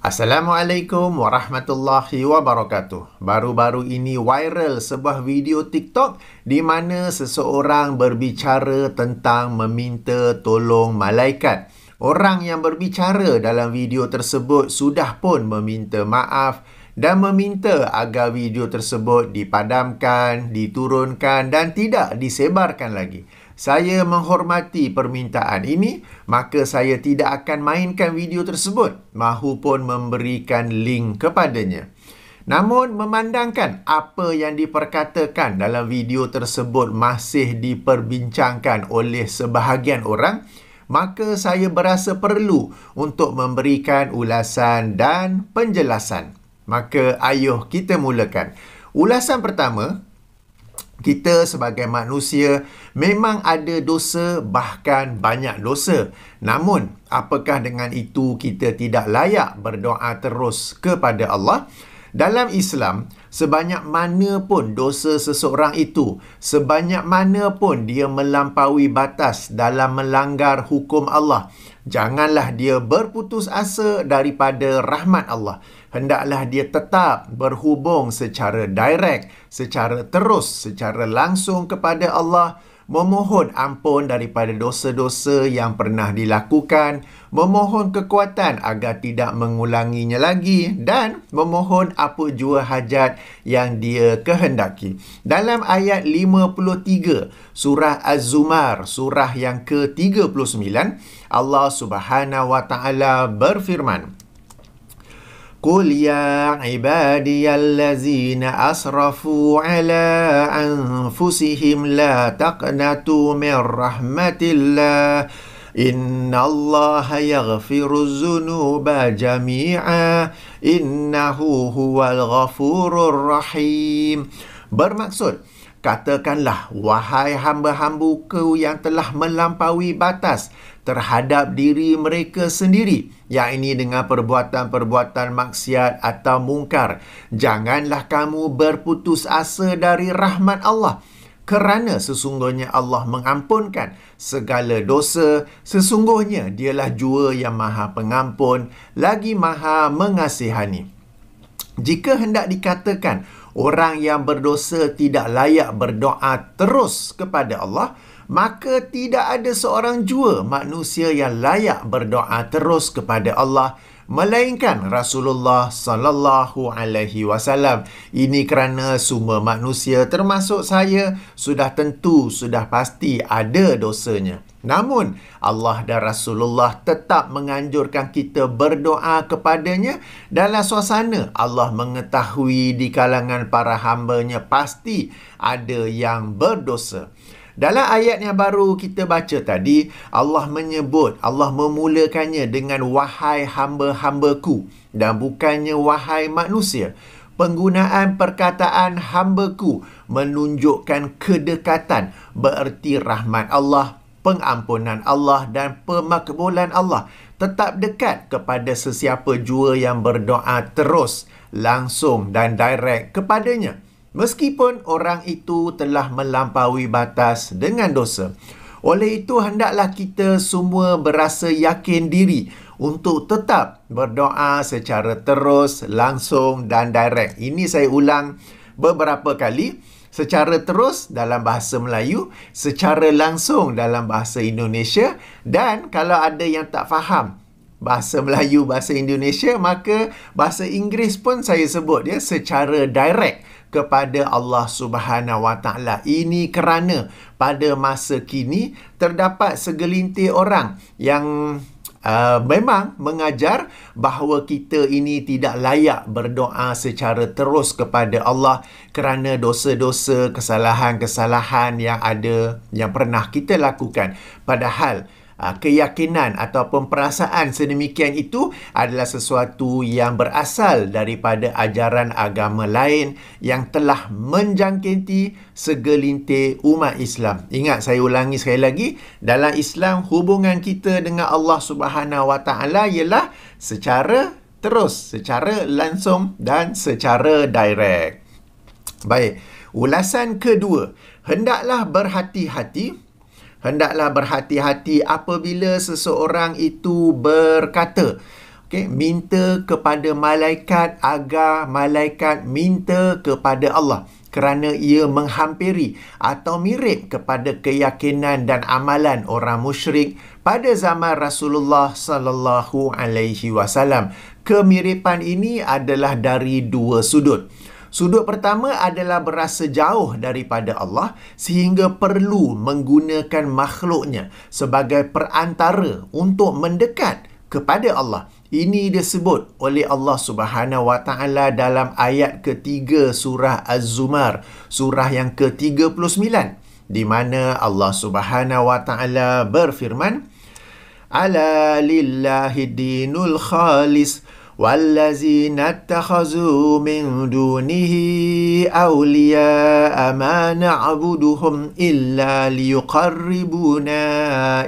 Assalamualaikum warahmatullahi wabarakatuh. Baru-baru ini viral sebuah video TikTok di mana seseorang berbicara tentang meminta tolong malaikat. Orang yang berbicara dalam video tersebut sudah pun meminta maaf dan meminta agar video tersebut dipadamkan, diturunkan dan tidak disebarkan lagi. Saya menghormati permintaan ini, maka saya tidak akan mainkan video tersebut mahupun memberikan link kepadanya. Namun, memandangkan apa yang diperkatakan dalam video tersebut masih diperbincangkan oleh sebahagian orang, maka saya berasa perlu untuk memberikan ulasan dan penjelasan. Maka, ayuh kita mulakan. Ulasan pertama, kita sebagai manusia memang ada dosa, bahkan banyak dosa. Namun, apakah dengan itu kita tidak layak berdoa terus kepada Allah? Dalam Islam, sebanyak mana pun dosa seseorang itu, sebanyak mana pun dia melampaui batas dalam melanggar hukum Allah, janganlah dia berputus asa daripada rahmat Allah. Hendaklah dia tetap berhubung secara direct, secara terus, secara langsung kepada Allah, memohon ampun daripada dosa-dosa yang pernah dilakukan, memohon kekuatan agar tidak mengulanginya lagi dan memohon apa jua hajat yang dia kehendaki. Dalam ayat 53 surah Az-Zumar, surah yang ke-39, Allah Subhanahu wa taala berfirman, Qul ya ibadiyallazina asrafu ala anfusihim la taqnatu min rahmatillah innallaha yaghfiru dzunuba jami'a innahu huwal ghafurur rahim. Bermaksud, katakanlah, wahai hamba-hambaku yang telah melampaui batas terhadap diri mereka sendiri, yang ini dengan perbuatan-perbuatan maksiat atau mungkar, janganlah kamu berputus asa dari rahmat Allah, kerana sesungguhnya Allah mengampunkan segala dosa. Sesungguhnya dialah jua yang maha pengampun, lagi maha mengasihani. Jika hendak dikatakan orang yang berdosa tidak layak berdoa terus kepada Allah, maka tidak ada seorang jua manusia yang layak berdoa terus kepada Allah melainkan Rasulullah sallallahu alaihi wasallam. Ini kerana semua manusia termasuk saya sudah tentu, sudah pasti ada dosanya. Namun, Allah dan Rasulullah tetap menganjurkan kita berdoa kepadanya dalam suasana Allah mengetahui di kalangan para hamba-Nya pasti ada yang berdosa. Dalam ayat yang baru kita baca tadi, Allah menyebut, Allah memulakannya dengan wahai hamba-hambaku dan bukannya wahai manusia. Penggunaan perkataan hambaku menunjukkan kedekatan, bererti rahmat Allah, pengampunan Allah dan pemakbulan Allah tetap dekat kepada sesiapa jua yang berdoa terus, langsung dan direct kepadanya, meskipun orang itu telah melampaui batas dengan dosa. Oleh itu, hendaklah kita semua berasa yakin diri untuk tetap berdoa secara terus, langsung dan direct. Ini saya ulang beberapa kali. Secara terus dalam bahasa Melayu, secara langsung dalam bahasa Indonesia, dan kalau ada yang tak faham bahasa Melayu, bahasa Indonesia, maka bahasa Inggeris pun saya sebut secara direct kepada Allah Subhanahu wa taala. Ini kerana pada masa kini terdapat segelintir orang yang memang mengajar bahawa kita ini tidak layak berdoa secara terus kepada Allah kerana dosa-dosa, kesalahan-kesalahan yang ada, yang pernah kita lakukan. Padahal keyakinan ataupun perasaan sedemikian itu adalah sesuatu yang berasal daripada ajaran agama lain yang telah menjangkiti segelintir umat Islam. Ingat, saya ulangi sekali lagi, dalam Islam hubungan kita dengan Allah Subhanahu wa taala ialah secara terus, secara langsung dan secara direct. Baik, ulasan kedua, hendaklah berhati-hati apabila seseorang itu berkata, Okay, minta kepada malaikat agar malaikat minta kepada Allah, kerana ia menghampiri atau mirip kepada keyakinan dan amalan orang musyrik pada zaman Rasulullah sallallahu alaihi wasallam. Kemiripan ini adalah dari dua sudut. Sudut pertama adalah berasa jauh daripada Allah sehingga perlu menggunakan makhluknya sebagai perantara untuk mendekat kepada Allah. Ini disebut oleh Allah Subhanahu Wa Taala dalam ayat ketiga surah Az-Zumar, surah yang ke-39, di mana Allah Subhanahu Wa Taala berfirman, "Ala lillahi dinul khalis wallazina attakhazu min dunihi awliya'a ma na'buduhum illa liyuqarribuna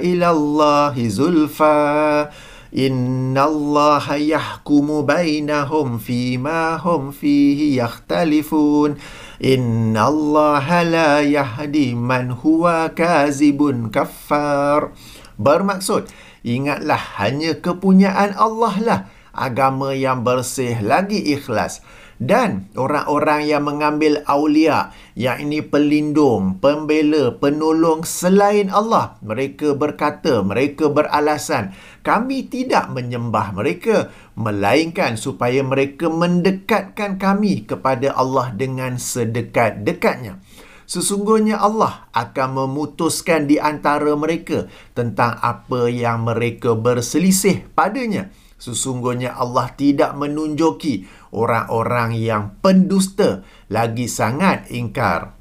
ila Allahi zulfa innallaha yahkumu bainahum fima hum fihi yakhtalifun innallaha la yahdi man huwa kazibun kaffar." Bermaksud, ingatlah hanya kepunyaan Allah lah agama yang bersih lagi ikhlas, dan orang-orang yang mengambil aulia, yakni pelindung, pembela, penolong selain Allah, mereka berkata, mereka beralasan, kami tidak menyembah mereka, melainkan supaya mereka mendekatkan kami kepada Allah dengan sedekat-dekatnya. Sesungguhnya Allah akan memutuskan di antara mereka tentang apa yang mereka berselisih padanya. Sesungguhnya Allah tidak menunjuki orang-orang yang pendusta lagi sangat ingkar.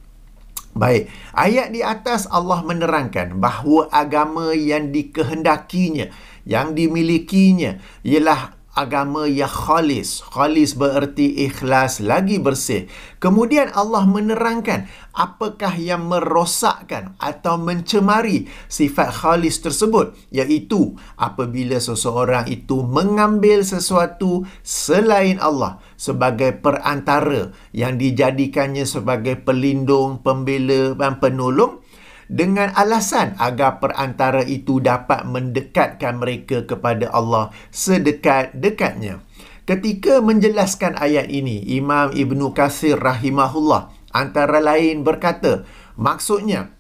Baik, ayat di atas Allah menerangkan bahawa agama yang dikehendakinya, yang dimilikinya ialah agama yang khalis. Khalis bererti ikhlas, lagi bersih. Kemudian Allah menerangkan apakah yang merosakkan atau mencemari sifat khalis tersebut, iaitu apabila seseorang itu mengambil sesuatu selain Allah sebagai perantara yang dijadikannya sebagai pelindung, pembela dan penolong, dengan alasan agar perantara itu dapat mendekatkan mereka kepada Allah sedekat-dekatnya. Ketika menjelaskan ayat ini, Imam Ibnu Katsir rahimahullah antara lain berkata, maksudnya,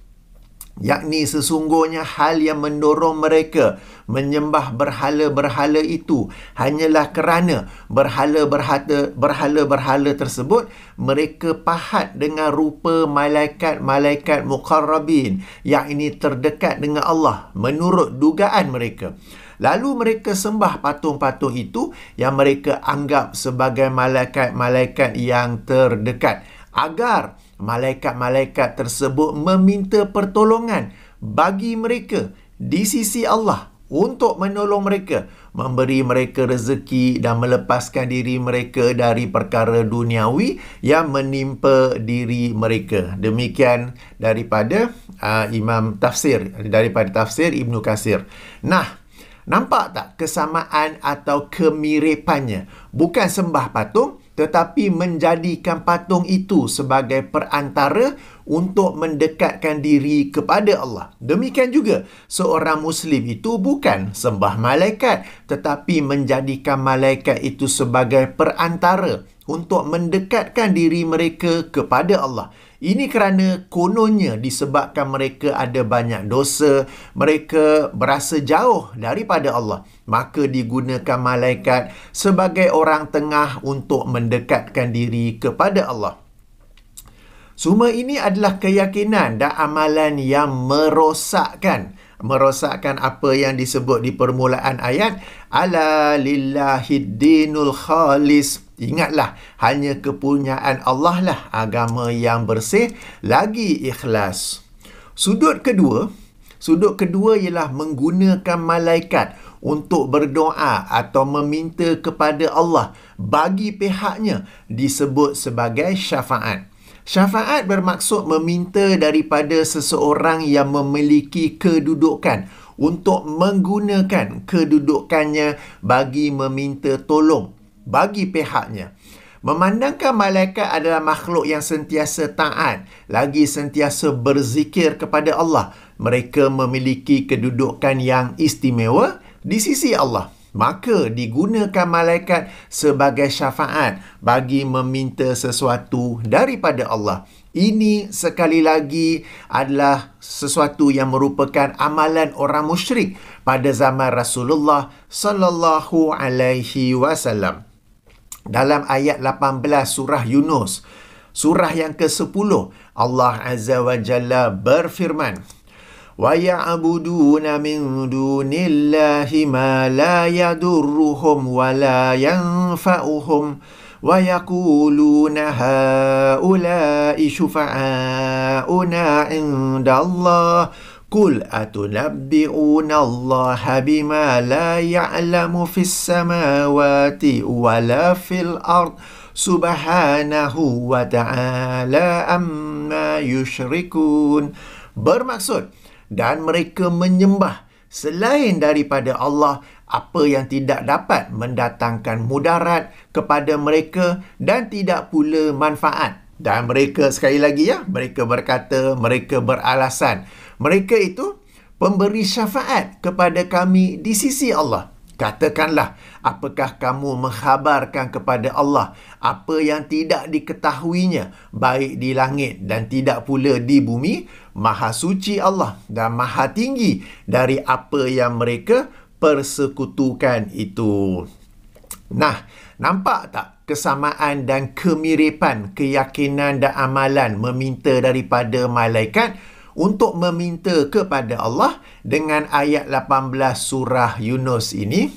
yakni sesungguhnya hal yang mendorong mereka menyembah berhala-berhala itu hanyalah kerana berhala-berhala tersebut mereka pahat dengan rupa malaikat-malaikat muqarrabin, yakni terdekat dengan Allah menurut dugaan mereka. Lalu mereka sembah patung-patung itu yang mereka anggap sebagai malaikat-malaikat yang terdekat, agar malaikat-malaikat tersebut meminta pertolongan bagi mereka di sisi Allah untuk menolong mereka, memberi mereka rezeki dan melepaskan diri mereka dari perkara duniawi yang menimpa diri mereka. Demikian daripada daripada tafsir Ibnu Katsir. Nah, nampak tak kesamaan atau kemiripannya? Bukan sembah patung, tetapi menjadikan patung itu sebagai perantara untuk mendekatkan diri kepada Allah. Demikian juga, seorang Muslim itu bukan sembah malaikat, tetapi menjadikan malaikat itu sebagai perantara untuk mendekatkan diri mereka kepada Allah. Ini kerana kononnya disebabkan mereka ada banyak dosa, mereka berasa jauh daripada Allah, maka digunakan malaikat sebagai orang tengah untuk mendekatkan diri kepada Allah. Semua ini adalah keyakinan dan amalan yang merosakkan apa yang disebut di permulaan ayat, ala lillahid dinul khalis. Ingatlah, hanya kepunyaan Allah lah agama yang bersih lagi ikhlas. Sudut kedua ialah menggunakan malaikat untuk berdoa atau meminta kepada Allah bagi pihaknya, disebut sebagai syafaat. Syafaat bermaksud meminta daripada seseorang yang memiliki kedudukan untuk menggunakan kedudukannya bagi meminta tolong bagi pihaknya. Memandangkan malaikat adalah makhluk yang sentiasa taat, lagi sentiasa berzikir kepada Allah, mereka memiliki kedudukan yang istimewa di sisi Allah. maka digunakan malaikat sebagai syafaat bagi meminta sesuatu daripada Allah. Ini sekali lagi adalah sesuatu yang merupakan amalan orang musyrik pada zaman Rasulullah sallallahu alaihi wasallam. Dalam ayat 18 surah Yunus, surah yang ke-10, Allah Azza wa Jalla berfirman, وَيَعْبُدُونَ مِن دُونِ اللَّهِ مَا لَا يَضُرُّهُمْ وَلَا يَنفَعُهُمْ وَيَقُولُونَ هَؤُلَاءِ شُفَعَاؤُنَا عِندَ اللَّهِ قُلْ أَتُنَبِّئُونَ اللَّهَ بِمَا لَا يَعْلَمُ فِي السَّمَاوَاتِ وَلَا فِي الْأَرْضِ سُبْحَانَهُ وَتَعَالَى عَمَّا يُشْرِكُونَ. Bermaksud, dan mereka menyembah selain daripada Allah apa yang tidak dapat mendatangkan mudarat kepada mereka dan tidak pula manfaat. Dan mereka, sekali lagi mereka berkata, mereka beralasan, mereka itu pemberi syafaat kepada kami di sisi Allah. Katakanlah, apakah kamu mengkhabarkan kepada Allah apa yang tidak diketahuinya, baik di langit dan tidak pula di bumi? Maha suci Allah dan maha tinggi dari apa yang mereka persekutukan itu. Nah, nampak tak kesamaan dan kemiripan keyakinan dan amalan meminta daripada malaikat untuk meminta kepada Allah dengan ayat 18 surah Yunus ini?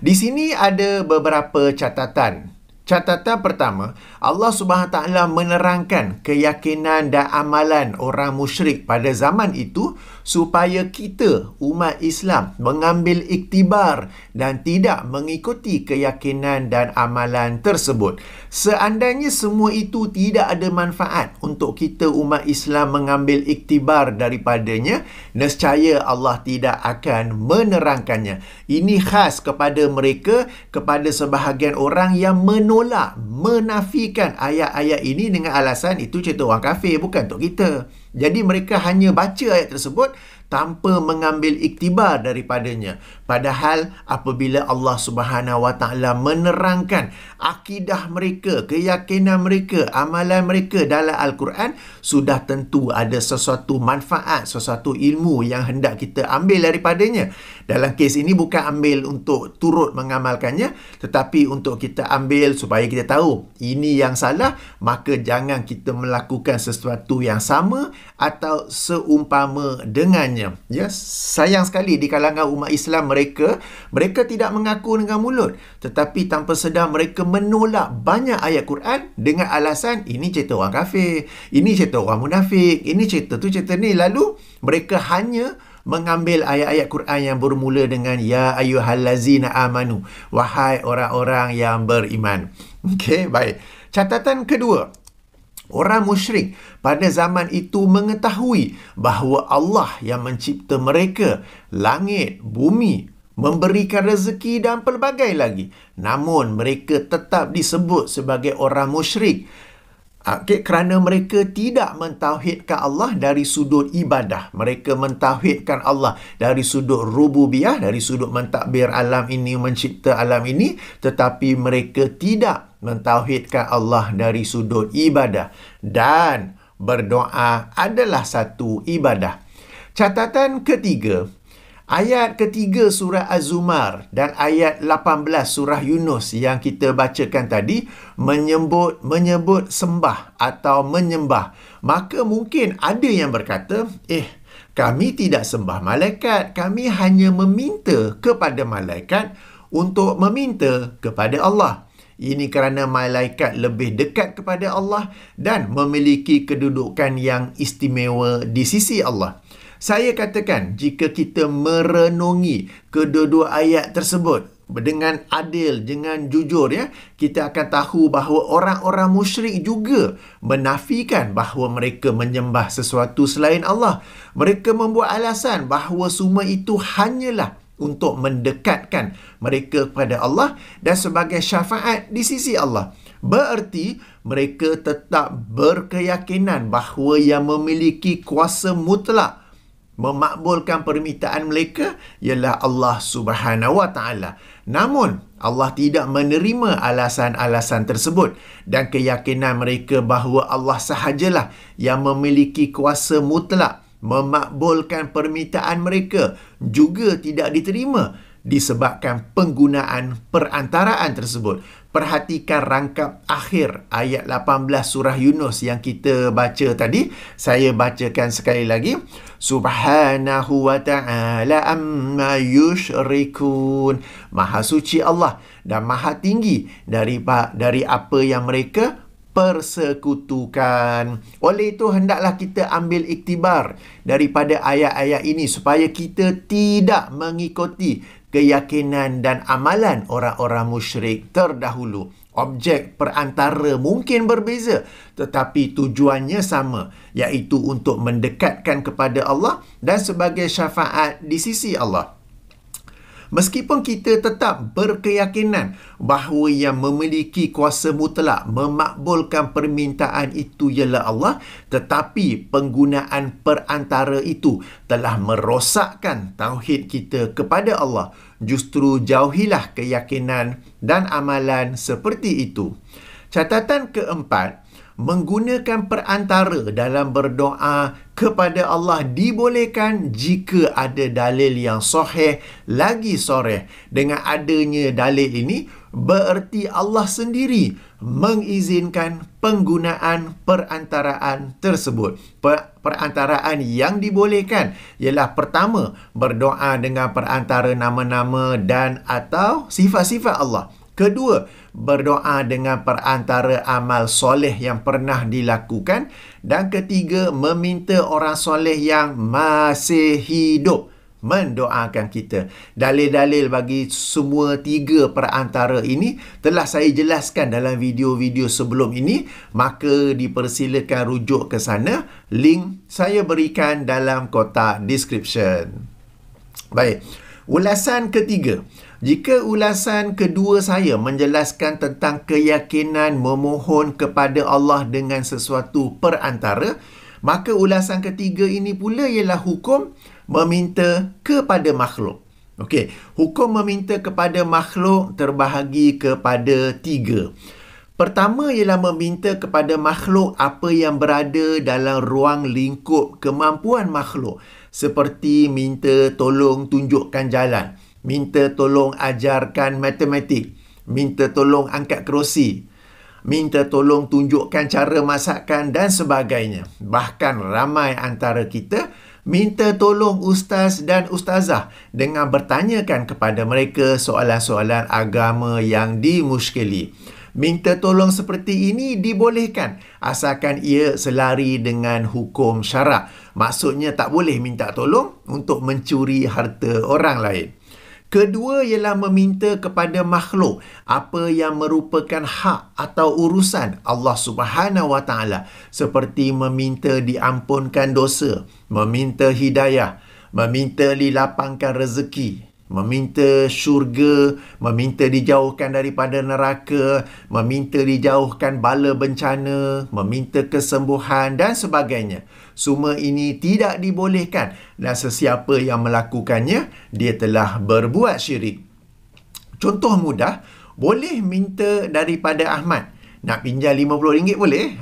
Di sini ada beberapa catatan. Catatan pertama, Allah SWT menerangkan keyakinan dan amalan orang musyrik pada zaman itu supaya kita, umat Islam, mengambil iktibar dan tidak mengikuti keyakinan dan amalan tersebut. Seandainya semua itu tidak ada manfaat untuk kita, umat Islam, mengambil iktibar daripadanya, nescaya Allah tidak akan menerangkannya. Ini khas kepada mereka, kepada sebahagian orang yang menolak, menafikan ayat-ayat ini dengan alasan itu cerita orang kafir, bukan untuk kita. Jadi mereka hanya baca ayat tersebut tanpa mengambil iktibar daripadanya. Padahal apabila Allah Subhanahu Wa Taala menerangkan akidah mereka, keyakinan mereka, amalan mereka dalam Al-Quran, sudah tentu ada sesuatu manfaat, sesuatu ilmu yang hendak kita ambil daripadanya. Dalam kes ini bukan ambil untuk turut mengamalkannya, tetapi untuk kita ambil supaya kita tahu ini yang salah, maka jangan kita melakukan sesuatu yang sama atau seumpama dengannya. Ya, sayang sekali di kalangan umat Islam mereka tidak mengaku dengan mulut, tetapi tanpa sedar mereka menolak banyak ayat Quran dengan alasan ini cerita orang kafir, ini cerita orang munafik, ini cerita tu, cerita ni. Lalu mereka hanya mengambil ayat-ayat Quran yang bermula dengan ya ayyuhallazina amanu, wahai orang-orang yang beriman. Okey, baik. Catatan kedua, orang musyrik pada zaman itu mengetahui bahawa Allah yang mencipta mereka, langit, bumi, memberikan rezeki dan pelbagai lagi. Namun mereka tetap disebut sebagai orang musyrik. Kerana mereka tidak mentauhidkan Allah dari sudut ibadah. Mereka mentauhidkan Allah dari sudut rububiyah, dari sudut mentadbir alam ini, mencipta alam ini, tetapi mereka tidak mentauhidkan Allah dari sudut ibadah. Dan berdoa adalah satu ibadah. Catatan ketiga, ayat ketiga surah Az-Zumar dan ayat 18 surah Yunus yang kita bacakan tadi menyebut sembah atau menyembah. Maka mungkin ada yang berkata, kami tidak sembah malaikat, kami hanya meminta kepada malaikat untuk meminta kepada Allah. Ini kerana malaikat lebih dekat kepada Allah dan memiliki kedudukan yang istimewa di sisi Allah. Saya katakan, jika kita merenungi kedua-dua ayat tersebut dengan adil, dengan jujur, kita akan tahu bahawa orang-orang musyrik juga menafikan bahawa mereka menyembah sesuatu selain Allah. Mereka membuat alasan bahawa semua itu hanyalah untuk mendekatkan mereka kepada Allah dan sebagai syafaat di sisi Allah. Bererti mereka tetap berkeyakinan bahawa yang memiliki kuasa mutlak memakbulkan permintaan mereka ialah Allah Subhanahu Wa Taala. Namun Allah tidak menerima alasan-alasan tersebut dan keyakinan mereka bahawa Allah sahajalah yang memiliki kuasa mutlak memakbulkan permintaan mereka juga tidak diterima disebabkan penggunaan perantaraan tersebut. Perhatikan rangkap akhir ayat 18 surah Yunus yang kita baca tadi. Saya bacakan sekali lagi. Subhanahu wa ta'ala amma yushrikun. Maha suci Allah dan maha tinggi dari apa yang mereka persekutukan. Oleh itu, hendaklah kita ambil iktibar daripada ayat-ayat ini supaya kita tidak mengikuti keyakinan dan amalan orang-orang musyrik terdahulu. Objek perantara mungkin berbeza, tetapi tujuannya sama, iaitu untuk mendekatkan kepada Allah dan sebagai syafaat di sisi Allah. Meskipun kita tetap berkeyakinan bahawa yang memiliki kuasa mutlak memakbulkan permintaan itu ialah Allah, tetapi penggunaan perantara itu telah merosakkan tauhid kita kepada Allah. Justru jauhilah keyakinan dan amalan seperti itu. Catatan keempat, menggunakan perantara dalam berdoa kepada Allah dibolehkan jika ada dalil yang sahih lagi soreh. Dengan adanya dalil ini, bererti Allah sendiri mengizinkan penggunaan perantaraan tersebut. Perantaraan yang dibolehkan ialah pertama, berdoa dengan perantara nama-nama dan atau sifat-sifat Allah. Kedua, berdoa dengan perantara amal soleh yang pernah dilakukan. Dan ketiga, meminta orang soleh yang masih hidup mendoakan kita. Dalil-dalil bagi semua tiga perantara ini telah saya jelaskan dalam video-video sebelum ini. Maka dipersilakan rujuk ke sana. Link saya berikan dalam kotak description. Baik, ulasan ketiga. Jika ulasan kedua saya menjelaskan tentang keyakinan memohon kepada Allah dengan sesuatu perantara, maka ulasan ketiga ini pula ialah hukum meminta kepada makhluk. Okey, hukum meminta kepada makhluk terbahagi kepada tiga. Pertama ialah meminta kepada makhluk apa yang berada dalam ruang lingkup kemampuan makhluk, seperti minta tolong tunjukkan jalan, minta tolong ajarkan matematik, minta tolong angkat kerusi, minta tolong tunjukkan cara masakan dan sebagainya. Bahkan ramai antara kita minta tolong ustaz dan ustazah dengan bertanyakan kepada mereka soalan-soalan agama yang dimuskili. Minta tolong seperti ini dibolehkan asalkan ia selari dengan hukum syarak. Maksudnya tak boleh minta tolong untuk mencuri harta orang lain. Kedua ialah meminta kepada makhluk apa yang merupakan hak atau urusan Allah Subhanahu Wa Taala, seperti meminta diampunkan dosa, meminta hidayah, meminta dilapangkan rezeki, meminta syurga, meminta dijauhkan daripada neraka, meminta dijauhkan bala bencana, meminta kesembuhan dan sebagainya. Semua ini tidak dibolehkan dan sesiapa yang melakukannya, dia telah berbuat syirik. Contoh mudah, boleh minta daripada Ahmad. Nak pinjam RM50 boleh,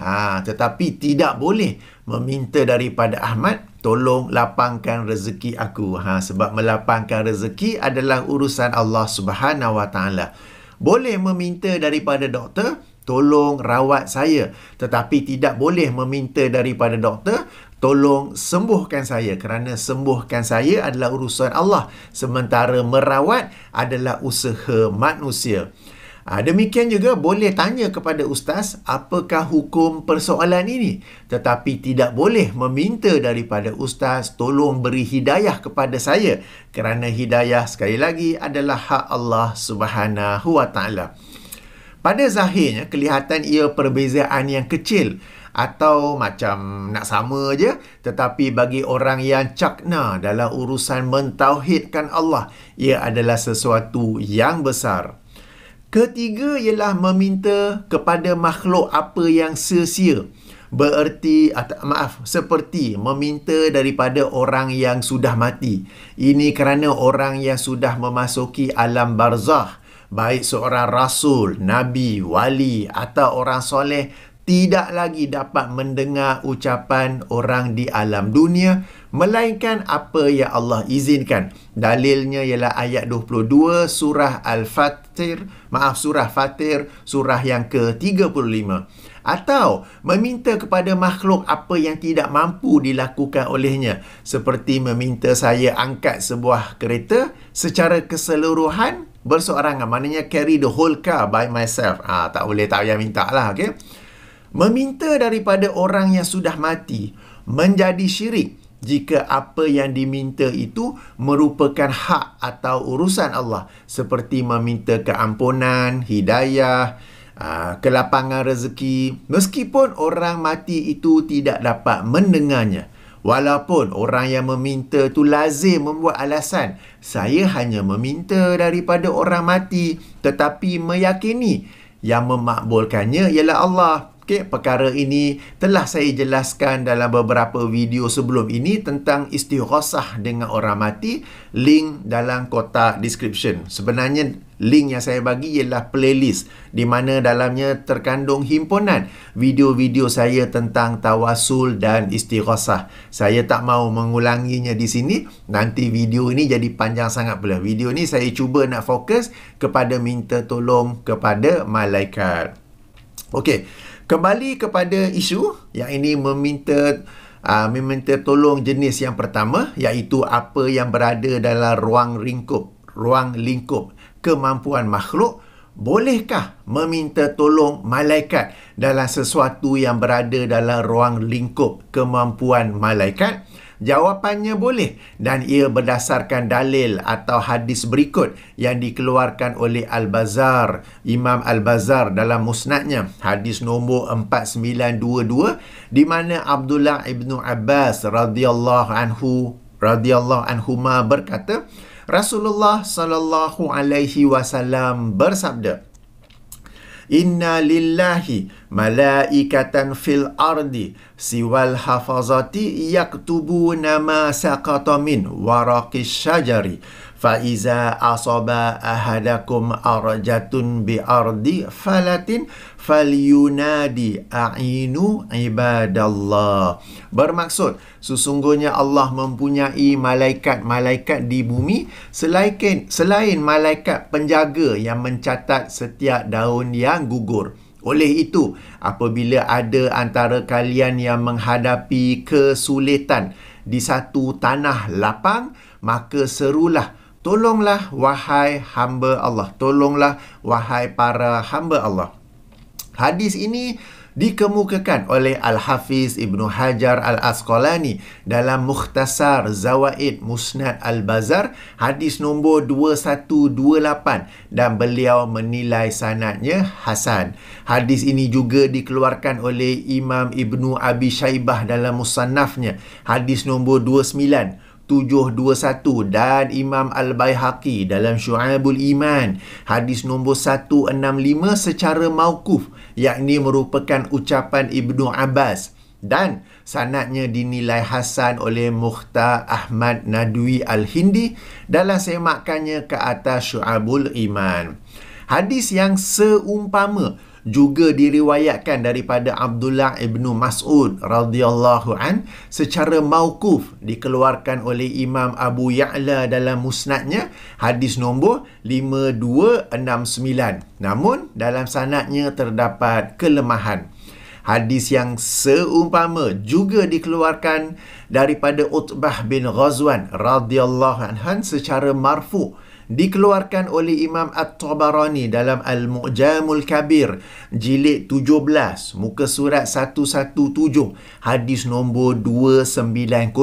tetapi tidak boleh meminta daripada Ahmad, tolong lapangkan rezeki aku. Sebab melapangkan rezeki adalah urusan Allah Subhanahu Wa Taala. Boleh meminta daripada doktor, tolong rawat saya. Tetapi tidak boleh meminta daripada doktor, tolong sembuhkan saya, kerana sembuhkan saya adalah urusan Allah, sementara merawat adalah usaha manusia. Demikian juga boleh tanya kepada ustaz, apakah hukum persoalan ini? Tetapi tidak boleh meminta daripada ustaz, tolong beri hidayah kepada saya, kerana hidayah sekali lagi adalah hak Allah Subhanahu Wa Taala. Pada zahirnya, kelihatan ia perbezaan yang kecil atau macam nak sama je, tetapi bagi orang yang cakna dalam urusan mentauhidkan Allah, ia adalah sesuatu yang besar. Ketiga ialah meminta kepada makhluk apa yang sia-sia, seperti meminta daripada orang yang sudah mati. Ini kerana orang yang sudah memasuki alam barzakh, baik seorang rasul, nabi, wali atau orang soleh, tidak lagi dapat mendengar ucapan orang di alam dunia, melainkan apa yang Allah izinkan. Dalilnya ialah ayat 22 surah surah Fatir, surah yang ke-35. Atau meminta kepada makhluk apa yang tidak mampu dilakukan olehnya, seperti meminta saya angkat sebuah kereta secara keseluruhan berseorangan, maknanya carry the whole car by myself. Tak boleh, tak payah minta lah, okay? Meminta daripada orang yang sudah mati menjadi syirik jika apa yang diminta itu merupakan hak atau urusan Allah, seperti meminta keampunan, hidayah, kelapangan rezeki, meskipun orang mati itu tidak dapat mendengarnya. Walaupun orang yang meminta itu lazim membuat alasan, saya hanya meminta daripada orang mati, tetapi meyakini yang memakbulkannya ialah Allah. Okay, perkara ini telah saya jelaskan dalam beberapa video sebelum ini tentang istighasah dengan orang mati. Link dalam kotak description. Sebenarnya link yang saya bagi ialah playlist di mana dalamnya terkandung himpunan video-video saya tentang tawasul dan istighasah. Saya tak mau mengulanginya di sini. Nanti video ini jadi panjang sangat pula. Video ini saya cuba nak fokus kepada minta tolong kepada malaikat. Okey. Kembali kepada isu yang ini meminta tolong jenis yang pertama, iaitu apa yang berada dalam ruang lingkup kemampuan makhluk. Bolehkah meminta tolong malaikat dalam sesuatu yang berada dalam ruang lingkup kemampuan malaikat? Jawapannya boleh, dan ia berdasarkan dalil atau hadis berikut yang dikeluarkan oleh Al-Bazzar, Imam Al-Bazzar dalam musnadnya, hadis nombor 4922, di mana Abdullah ibnu Abbas radhiyallahu anhuma berkata, Rasulullah sallallahu alaihi wasallam bersabda, Inna lillahi malaikatan fil ardi siwal hafazati yaktubuna ma saqata min waraqis syajari fa iza asaba ahadakum arjatun bi ardi falatin falyunadi a'inu ibadallah. Bermaksud, sesungguhnya Allah mempunyai malaikat-malaikat di bumi selain malaikat penjaga yang mencatat setiap daun yang gugur. Oleh itu, apabila ada antara kalian yang menghadapi kesulitan di satu tanah lapang, maka serulah, tolonglah wahai hamba Allah, tolonglah wahai para hamba Allah. Hadis ini dikemukakan oleh Al-Hafiz Ibnu Hajar Al-Asqalani dalam Mukhtasar Zawaid Musnad Al-Bazzar, hadis nombor 2128, dan beliau menilai sanadnya hasan. Hadis ini juga dikeluarkan oleh Imam Ibnu Abi Shaybah dalam Musannafnya, hadis nombor 29721, dan Imam Al-Baihaqi dalam Syu'abul Iman, hadis nombor 165 secara mauquf, yakni merupakan ucapan Ibnu Abbas, dan sanadnya dinilai hasan oleh Mukhtar Ahmad Nadwi Al-Hindi dalam semakannya ke atas Syu'abul Iman. Hadis yang seumpama juga diriwayatkan daripada Abdullah ibnu Mas'ud radhiyallahu an secara mauquf, dikeluarkan oleh Imam Abu Ya'la dalam musnadnya, hadis nombor 5269. Namun dalam sanadnya terdapat kelemahan. Hadis yang seumpama juga dikeluarkan daripada Utbah bin Ghazwan radhiyallahu anhu secara marfu', dikeluarkan oleh Imam At-Tabarani dalam Al-Mu'jamul Kabir jilid 17 muka surat 117, hadis nombor 290.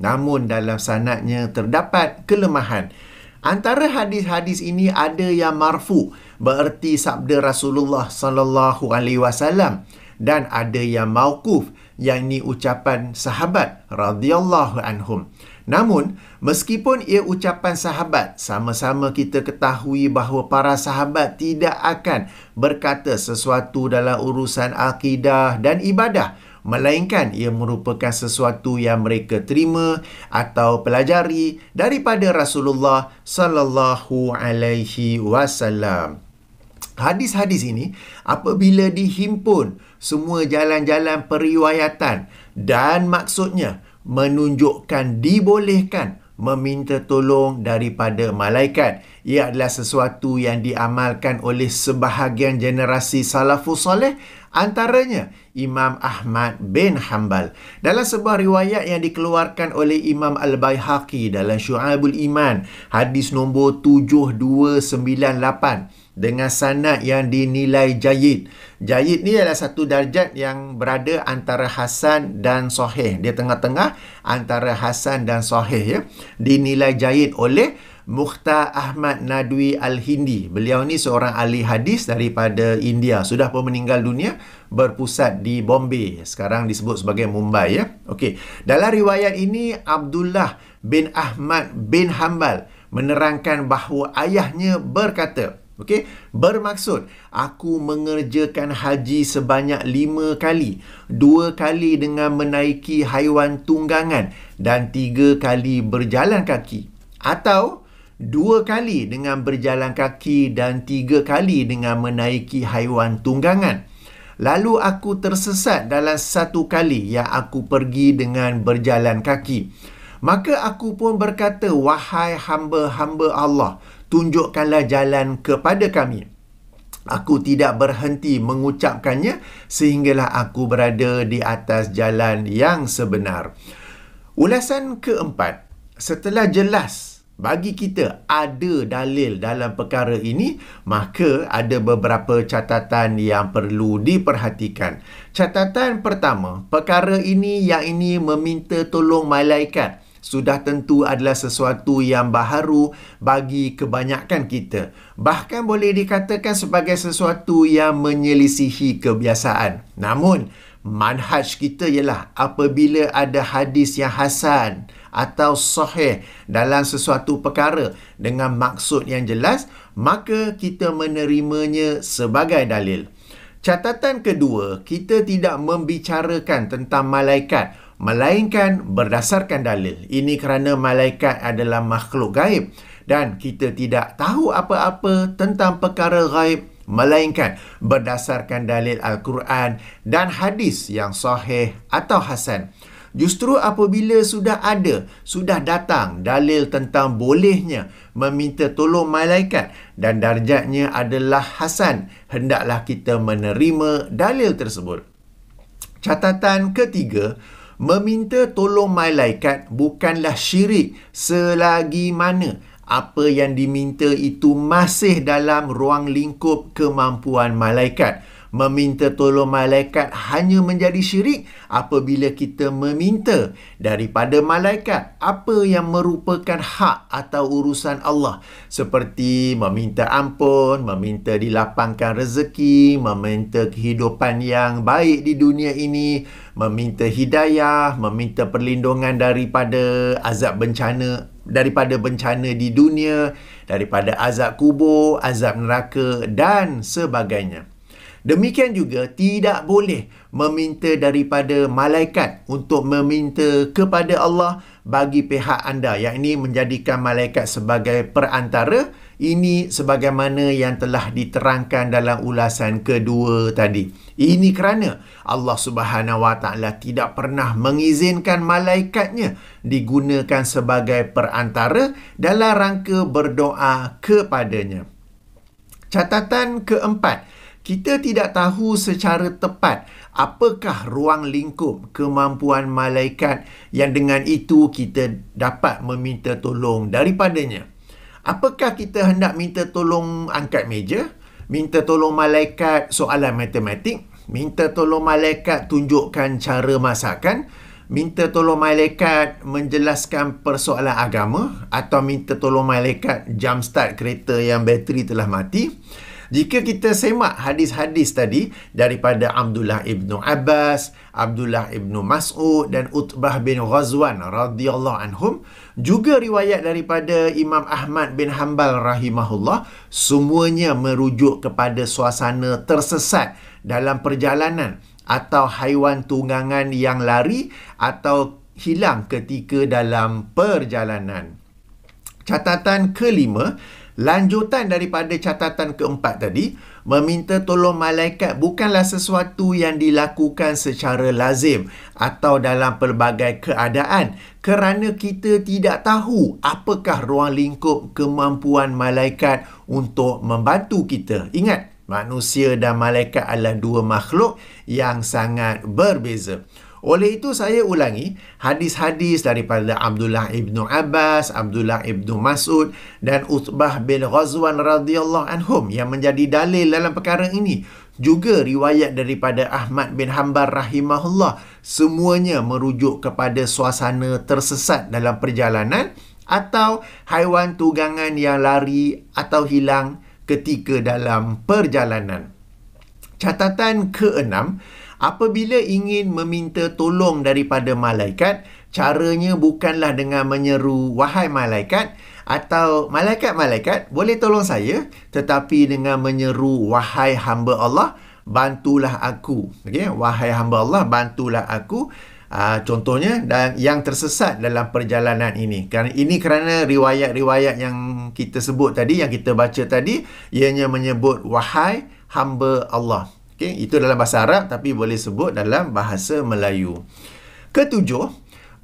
Namun dalam sanadnya terdapat kelemahan. Antara hadis-hadis ini ada yang marfu, bererti sabda Rasulullah sallallahu alaihi wasallam, dan ada yang mauquf, yakni ucapan sahabat radhiyallahu anhum. Namun, meskipun ia ucapan sahabat, sama-sama kita ketahui bahawa para sahabat tidak akan berkata sesuatu dalam urusan akidah dan ibadah melainkan ia merupakan sesuatu yang mereka terima atau pelajari daripada Rasulullah sallallahu alaihi wasallam. Hadis-hadis ini apabila dihimpun semua jalan-jalan periwayatan dan maksudnya menunjukkan dibolehkan meminta tolong daripada malaikat. Ia adalah sesuatu yang diamalkan oleh sebahagian generasi salafus soleh, antaranya Imam Ahmad bin Hanbal. Dalam sebuah riwayat yang dikeluarkan oleh Imam Al-Baihaqi dalam Syu'abul Iman, hadis nombor 7298, dengan sanad yang dinilai jayyid. Jayyid ni adalah satu darjat yang berada antara hasan dan sahih. Dia tengah-tengah antara hasan dan sahih, ya. Dinilai jayyid oleh Mukhtar Ahmad Nadwi Al-Hindi. Beliau ni seorang ahli hadis daripada India. Sudah pun meninggal dunia, berpusat di Bombay. Sekarang disebut sebagai Mumbai, ya. Okey. Dalam riwayat ini, Abdullah bin Ahmad bin Hanbal menerangkan bahawa ayahnya berkata, okey, bermaksud aku mengerjakan haji sebanyak 5 kali, 2 kali dengan menaiki haiwan tunggangan dan 3 kali berjalan kaki, atau 2 kali dengan berjalan kaki dan 3 kali dengan menaiki haiwan tunggangan. Lalu aku tersesat dalam 1 kali yang aku pergi dengan berjalan kaki. Maka aku pun berkata, wahai hamba-hamba Allah, tunjukkanlah jalan kepada kami. Aku tidak berhenti mengucapkannya sehinggalah aku berada di atas jalan yang sebenar. Ulasan keempat, setelah jelas bagi kita ada dalil dalam perkara ini, maka ada beberapa catatan yang perlu diperhatikan. Catatan pertama, perkara ini yang ini meminta tolong malaikat sudah tentu adalah sesuatu yang baharu bagi kebanyakan kita. Bahkan boleh dikatakan sebagai sesuatu yang menyelisihi kebiasaan. Namun, manhaj kita ialah apabila ada hadis yang hasan atau sahih dalam sesuatu perkara dengan maksud yang jelas, maka kita menerimanya sebagai dalil. Catatan kedua, kita tidak membicarakan tentang malaikat, melainkan berdasarkan dalil. Ini kerana malaikat adalah makhluk gaib dan kita tidak tahu apa-apa tentang perkara gaib, melainkan berdasarkan dalil Al-Quran dan hadis yang sahih atau hasan. Justru apabila sudah datang dalil tentang bolehnya meminta tolong malaikat dan darjatnya adalah hasan, hendaklah kita menerima dalil tersebut. Catatan ketiga, meminta tolong malaikat bukanlah syirik selagi mana apa yang diminta itu masih dalam ruang lingkup kemampuan malaikat. Meminta tolong malaikat hanya menjadi syirik apabila kita meminta daripada malaikat apa yang merupakan hak atau urusan Allah, seperti meminta ampun, meminta dilapangkan rezeki, meminta kehidupan yang baik di dunia ini, meminta hidayah, meminta perlindungan daripada azab bencana, daripada bencana di dunia, daripada azab kubur, azab neraka dan sebagainya. Demikian juga tidak boleh meminta daripada malaikat untuk meminta kepada Allah bagi pihak anda, yang ini menjadikan malaikat sebagai perantara. Ini sebagaimana yang telah diterangkan dalam ulasan kedua tadi. Ini kerana Allah Subhanahu Wa Taala tidak pernah mengizinkan malaikatnya digunakan sebagai perantara dalam rangka berdoa kepadanya. Catatan keempat, kita tidak tahu secara tepat apakah ruang lingkup kemampuan malaikat yang dengan itu kita dapat meminta tolong daripadanya. Apakah kita hendak minta tolong angkat meja, minta tolong malaikat soalan matematik, minta tolong malaikat tunjukkan cara masakan, minta tolong malaikat menjelaskan persoalan agama, atau minta tolong malaikat jump start kereta yang bateri telah mati? Jika kita semak hadis-hadis tadi daripada Abdullah ibnu Abbas, Abdullah ibnu Mas'ud dan Utbah bin Ghazwan radhiyallahu anhum, juga riwayat daripada Imam Ahmad bin Hanbal rahimahullah, semuanya merujuk kepada suasana tersesat dalam perjalanan atau haiwan tunggangan yang lari atau hilang ketika dalam perjalanan. Catatan kelima, lanjutan daripada catatan keempat tadi, meminta tolong malaikat bukanlah sesuatu yang dilakukan secara lazim atau dalam pelbagai keadaan, kerana kita tidak tahu apakah ruang lingkup kemampuan malaikat untuk membantu kita. Ingat, manusia dan malaikat adalah dua makhluk yang sangat berbeza. Oleh itu saya ulangi hadis-hadis daripada Abdullah ibnu Abbas, Abdullah ibnu Mas'ud dan Utbah bin Ghazwan radhiyallahu anhum yang menjadi dalil dalam perkara ini. Juga riwayat daripada Ahmad bin Hanbal rahimahullah. Semuanya merujuk kepada suasana tersesat dalam perjalanan atau haiwan tunggangan yang lari atau hilang ketika dalam perjalanan. Catatan keenam, apabila ingin meminta tolong daripada malaikat, caranya bukanlah dengan menyeru, "Wahai malaikat," atau "Malaikat-malaikat, boleh tolong saya," tetapi dengan menyeru, "Wahai hamba Allah, bantulah aku." Okay? "Wahai hamba Allah, bantulah aku." Contohnya, dan yang tersesat dalam perjalanan ini. Kerana riwayat-riwayat yang kita sebut tadi, yang kita baca tadi, ianya menyebut "Wahai hamba Allah." Okay? Itu dalam bahasa Arab, tapi boleh sebut dalam bahasa Melayu. Ketujuh,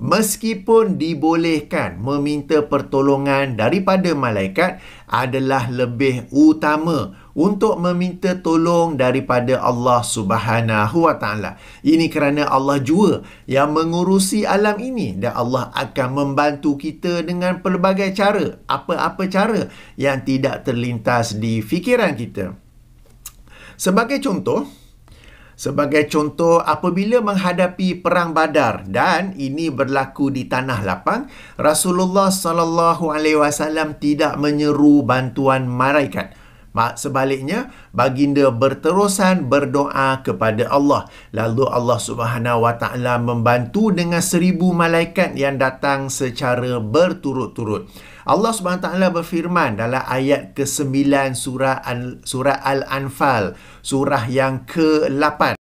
meskipun dibolehkan meminta pertolongan daripada malaikat, adalah lebih utama untuk meminta tolong daripada Allah Subhanahu wa Ta'ala. Ini kerana Allah jua yang mengurusi alam ini, dan Allah akan membantu kita dengan pelbagai cara. Apa-apa cara yang tidak terlintas di fikiran kita. Sebagai contoh, apabila menghadapi perang Badar, dan ini berlaku di tanah lapang, Rasulullah SAW tidak menyeru bantuan malaikat. Sebaliknya, baginda berterusan berdoa kepada Allah. Lalu Allah Subhanahu wa Ta'ala membantu dengan 1000 malaikat yang datang secara berturut-turut. Allah Subhanahu wa Ta'ala berfirman dalam ayat ke-9 surah Al-Anfal, surah yang ke-8.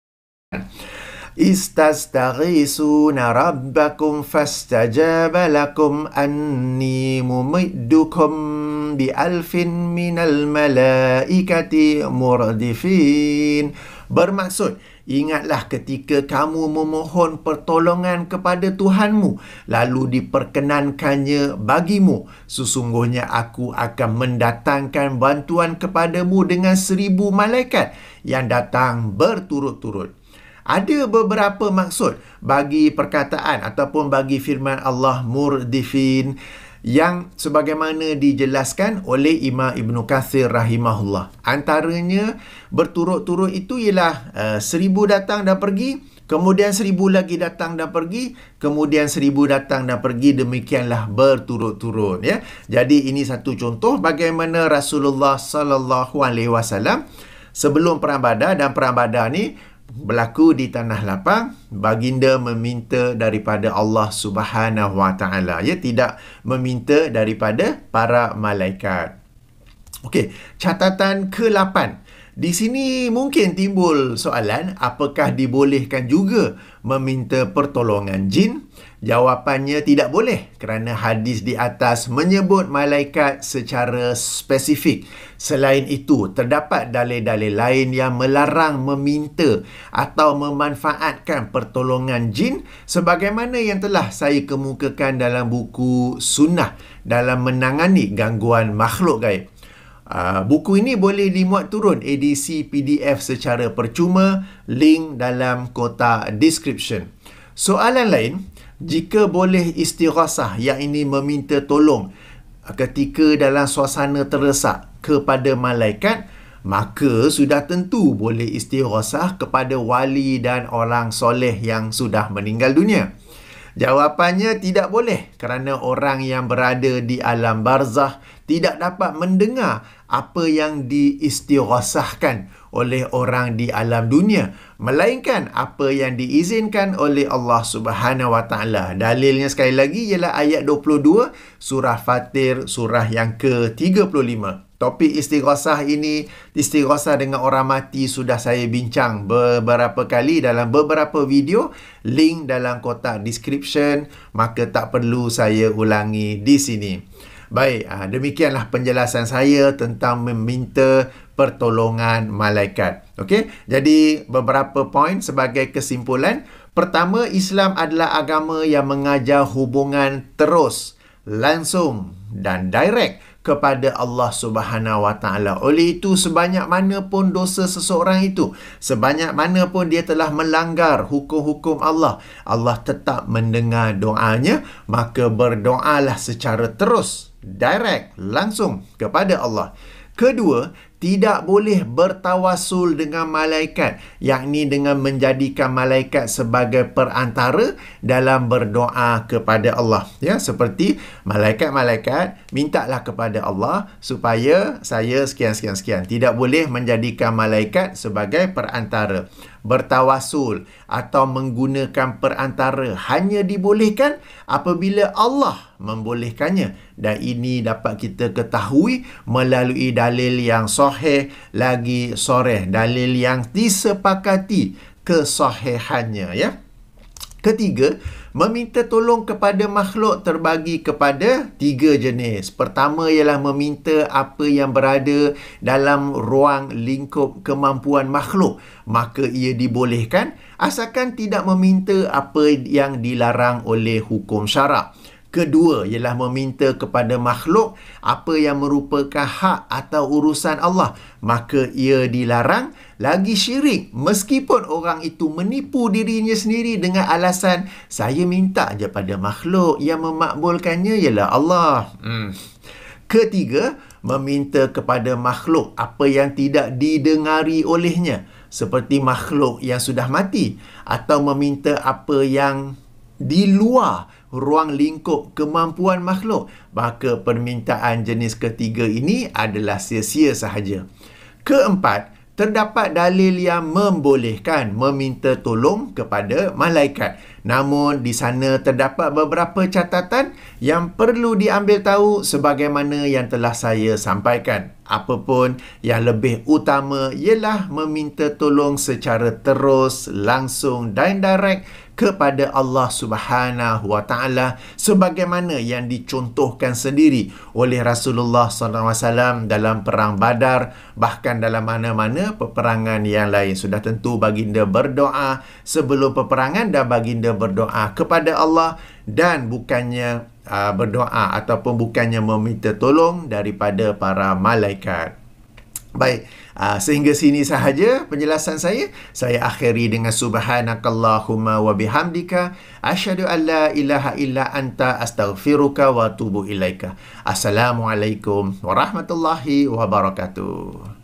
Istastaghisuna rabbakum fastajaba lakum anni mumiddukum bi alfin minal malaikati murdifin. Bermaksud, ingatlah ketika kamu memohon pertolongan kepada Tuhanmu, lalu diperkenankannya bagimu. Sesungguhnya aku akan mendatangkan bantuan kepadamu dengan 1000 malaikat yang datang berturut-turut. Ada beberapa maksud bagi perkataan ataupun bagi firman Allah murdifin, yang sebagaimana dijelaskan oleh Imam Ibn Kathir rahimahullah. Antaranya berturut-turut itu ialah 1000 datang dan pergi, kemudian 1000 lagi datang dan pergi, kemudian 1000 datang dan pergi, demikianlah berturut-turut, ya. Jadi ini satu contoh bagaimana Rasulullah SAW sebelum perang Badar, dan perang Badar ni berlaku di tanah lapang, baginda meminta daripada Allah Subhanahu wa Ta'ala, ya, tidak meminta daripada para malaikat. Okey, catatan ke-8. Di sini mungkin timbul soalan, apakah dibolehkan juga meminta pertolongan jin? Jawapannya tidak boleh, kerana hadis di atas menyebut malaikat secara spesifik. Selain itu, terdapat dalil-dalil lain yang melarang meminta atau memanfaatkan pertolongan jin, sebagaimana yang telah saya kemukakan dalam buku Sunnah dalam menangani gangguan makhluk gaib. Buku ini boleh dimuat turun edisi PDF secara percuma, link dalam kotak description. Soalan lain, jika boleh istighasah, yang ini meminta tolong ketika dalam suasana terdesak kepada malaikat, maka sudah tentu boleh istighasah kepada wali dan orang soleh yang sudah meninggal dunia. Jawapannya tidak boleh, kerana orang yang berada di alam barzah tidak dapat mendengar apa yang diistighasahkan oleh orang di alam dunia, melainkan apa yang diizinkan oleh Allah Subhanahu wa Ta'ala. Dalilnya sekali lagi ialah ayat 22 surah Fatir, surah yang ke-35. Topik istighosah ini, istighosah dengan orang mati, sudah saya bincang beberapa kali dalam beberapa video. Link dalam kotak description, maka tak perlu saya ulangi di sini. Baik, demikianlah penjelasan saya tentang meminta pertolongan malaikat. Okey, jadi beberapa poin sebagai kesimpulan. Pertama, Islam adalah agama yang mengajar hubungan terus, langsung dan direct kepada Allah Subhanahu Wa Taala. Oleh itu, sebanyak mana pun dosa seseorang itu, sebanyak mana pun dia telah melanggar hukum-hukum Allah, Allah tetap mendengar doanya, maka berdoalah secara terus, direct, langsung kepada Allah. Kedua, tidak boleh bertawasul dengan malaikat, yakni dengan menjadikan malaikat sebagai perantara dalam berdoa kepada Allah. Ya, seperti malaikat-malaikat mintalah kepada Allah supaya saya sekian. Tidak boleh menjadikan malaikat sebagai perantara. Bertawasul atau menggunakan perantara hanya dibolehkan apabila Allah membolehkannya, dan ini dapat kita ketahui melalui dalil yang sahih lagi soreh, dalil yang disepakati kesahihannya, ya. Ketiga, meminta tolong kepada makhluk terbagi kepada 3 jenis. Pertama ialah meminta apa yang berada dalam ruang lingkup kemampuan makhluk, maka ia dibolehkan asalkan tidak meminta apa yang dilarang oleh hukum syarak. Kedua ialah meminta kepada makhluk apa yang merupakan hak atau urusan Allah, maka ia dilarang. Lagi syirik, meskipun orang itu menipu dirinya sendiri dengan alasan saya minta je pada makhluk, yang memakbulkannya ialah Allah. Ketiga, meminta kepada makhluk apa yang tidak didengari olehnya, seperti makhluk yang sudah mati, atau meminta apa yang di luar ruang lingkup kemampuan makhluk, maka permintaan jenis ketiga ini adalah sia-sia sahaja. Keempat, terdapat dalil yang membolehkan meminta tolong kepada malaikat. Namun di sana terdapat beberapa catatan yang perlu diambil tahu sebagaimana yang telah saya sampaikan. Apapun yang lebih utama ialah meminta tolong secara terus, langsung dan direct kepada Allah Subhanahu Wa Taala, sebagaimana yang dicontohkan sendiri oleh Rasulullah SAW dalam perang Badar, bahkan dalam mana-mana peperangan yang lain. Sudah tentu baginda berdoa sebelum peperangan, dan baginda berdoa kepada Allah, dan bukannya berdoa ataupun bukannya meminta tolong daripada para malaikat. Baik, sehingga sini sahaja penjelasan saya. Saya akhiri dengan subhanakallahumma wa bihamdika asyhadu an la ilaha illa anta astaghfiruka wa atubu ilaika. Assalamualaikum warahmatullahi wabarakatuh.